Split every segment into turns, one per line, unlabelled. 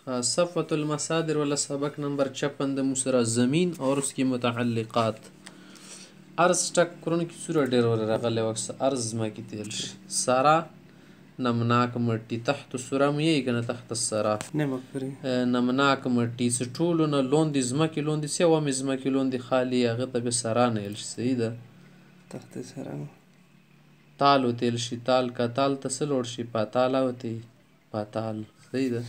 صفوة المصادر वाला सबक नंबर 56 د मुसरा ज़मीन और उसकी मुतअल्लिक़ात अर्ज़ टक करुनकी सूरा ډېر ور راغلی وکس अर्ज़ ما کې تیل شي سارا نمناک مټي تحت سورا مې یې کنه تحت السرا نمناک مټي سټولو نه لوندې زمکې لوندې سی و مې زمکې لوندې خالی هغه ته به سرا نه ال شي صحیح ده
تحت سرا
تال وتیل شي تال کا تال ته سلوړ شي پاتال وتی پاتال صحیح ده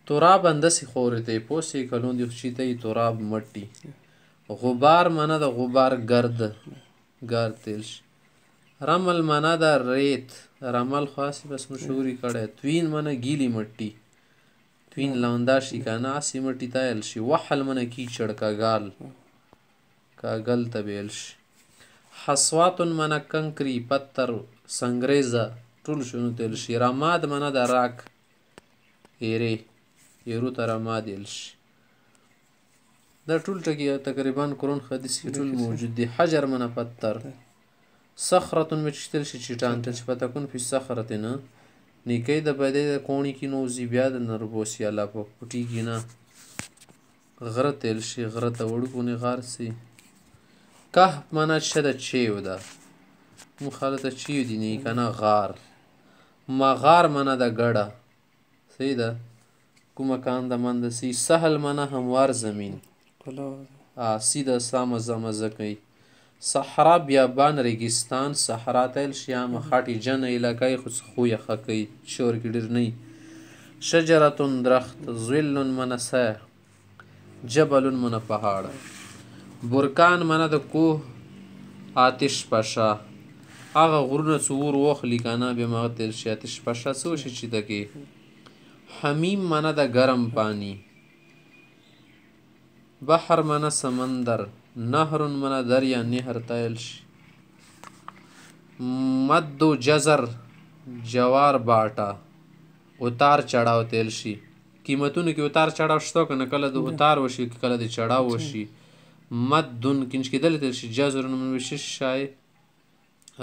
تراب اندسی خورته پوسی کلون دی خشی ته تراب مټي غبار معنا د غبار گرد گرد تلش رمل معنا د ریت رمل خاصی بس مشهوری کړه توین معنا گیلی مټي توین لوندا شي کنه اسی مټي تایل شي وحل معنا کی چړکا گال کاغل تبیل شي حصوات معنا کنکری پتر سنگریزه ټول شنو تل شي رماد معنا د راک ایری یرو تر ما دیل شي دا ټول ټکی تقریبا قرآن حدیث کې ټول موجود دي حجر من پتر صخره مچتل شي چټان ته پتكون په صخره نه نیکي د بده کونی کې نو زی بیا د نربوسی الله په پټی کې نه غره تل شي غره ته وړکونی غار سي که معنا شد چیو ده مخالطه چیو دي نه کنه غار مغار معنا د ګړه صحیح ده کومکان د مندسی سهل منه هموار زمین سیده سامزه مزه کوي صحرا بیابان ریگستان صحرا تل شیام خاطی جن علاقه خو خوې خکې شور کې ډیر نه شجره درخت ظل من سه جبل من پهاړ برکان من د کوه آتش پشا هغه غرونه څور وخلی کنه به ما تل شي آتش پشا څو شي چې دګي حمیم مانا دا گرم پانی بحر مانا سمندر نهر مانا دریا نهر تایل شي مد و جزر جوار باټا اتار چړاو تیل شي قیمتونو کې اتار چړاو شته کنه کله د اتار وشي کله د چړاو وشي مدن کینچ کې دل تیل شي جزر من وشي شای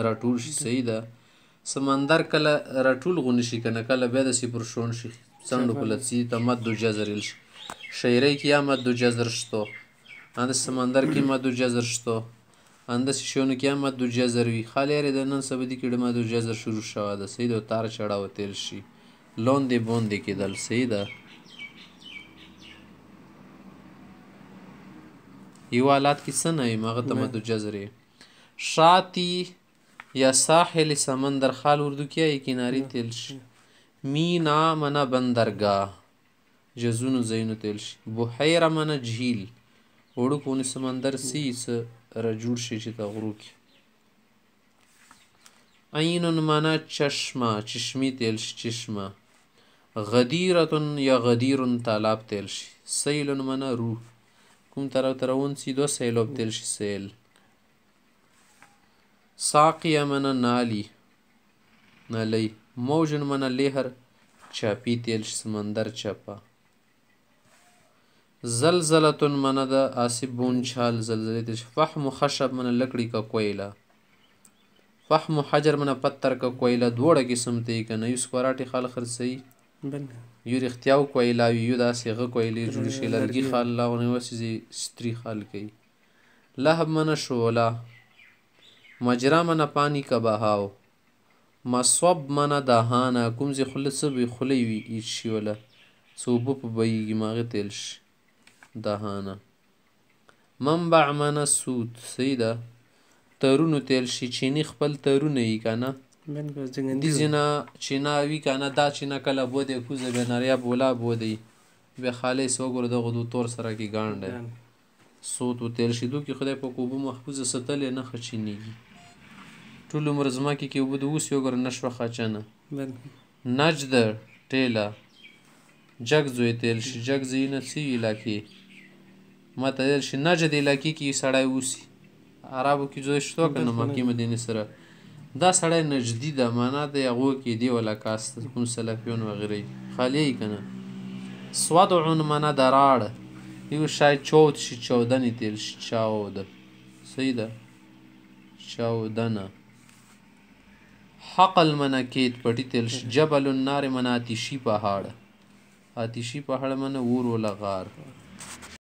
راټول شي صحیح ده سمندر کله راټول غونی شي کنه کله بیا د سی پر شون شي سندو کلتسی تا مد و جزر الش شیره کیا مد و جزر شتو اند سمندر کی مد و جزر شتو اند شونو کیا مد و جزر وی خالی ری د نن سبدی کډه مد و جزر شروع شوه د سید او تار چړاو تل شي لوندې بوندې کېدل سید یو حالات کې څه نه مغه ته مد و جزر شاتی یا ساحل سمندر خال اردو کیا کناری تل شي مینا منا بندرگاه جزونو زینو تل شي بحیره منا جهیل وړو کونی سمندر سیس رجوړ شي چې تا غرو کې عینون منا چشمه چشمی تل شي چشمه غدیرتون یا غدیرون تالاب تل شي سیلون منا روح کوم طرف ترون سی دو سیلوب تل شي سیل ساقیه منا نالی نالی موجن من لهر چاپی تیل سمندر چاپا زلزلتون من دا آسیب بونچال زلزله تیل فحم خشب من لکڑی کا کوئلہ فحم حجر من پتر کا کوئلہ دوڑا قسم تی کنه یو سکوراٹی خال خرسی یو رختیاو کوئلہ یو دا سیغه کوئلی جوڑی شی لرگی خال لاغنی وسیزی ستری خال کی لحب من شولا مجرا من پانی کا بہاو مصوب منا دهانه کوم زی خلص به خلی وی شي ولا صوب په بیږي ماغه تل شي دهانه منبع منا سود سیده ترونو تل شي چینی خپل ترونه یې کنه دي زینا چینا وی کنه دا چینا کله بوده کوزه بناریا بولا بودی به خالص وګور دغه دو تور سره کی ګانډه سود تل شي دو کی خدای په کوبو محفوظ ستل نه خچینیږي ټول عمر زما کې وبد اوس یو ګر نشو خاچنه نجد ټیلا جگ زوی تل شي جگ زینه سی علاقې ماته تل شي نجد علاقې کې سړی اوسي عربو کې زوی شتو کنه مکه مدینه سره دا سړی نجدی د معنا د یغو کې دی ولا کاست کوم سلفیون و غیره خالی کنه سوادعون معنا دراړ یو شای چوت شي چودنی تل شي چاود سیده چودنه حقل منکیت پټی تل جبل النار مناتشی پهاړ آتشي په هړمنه اور ولغار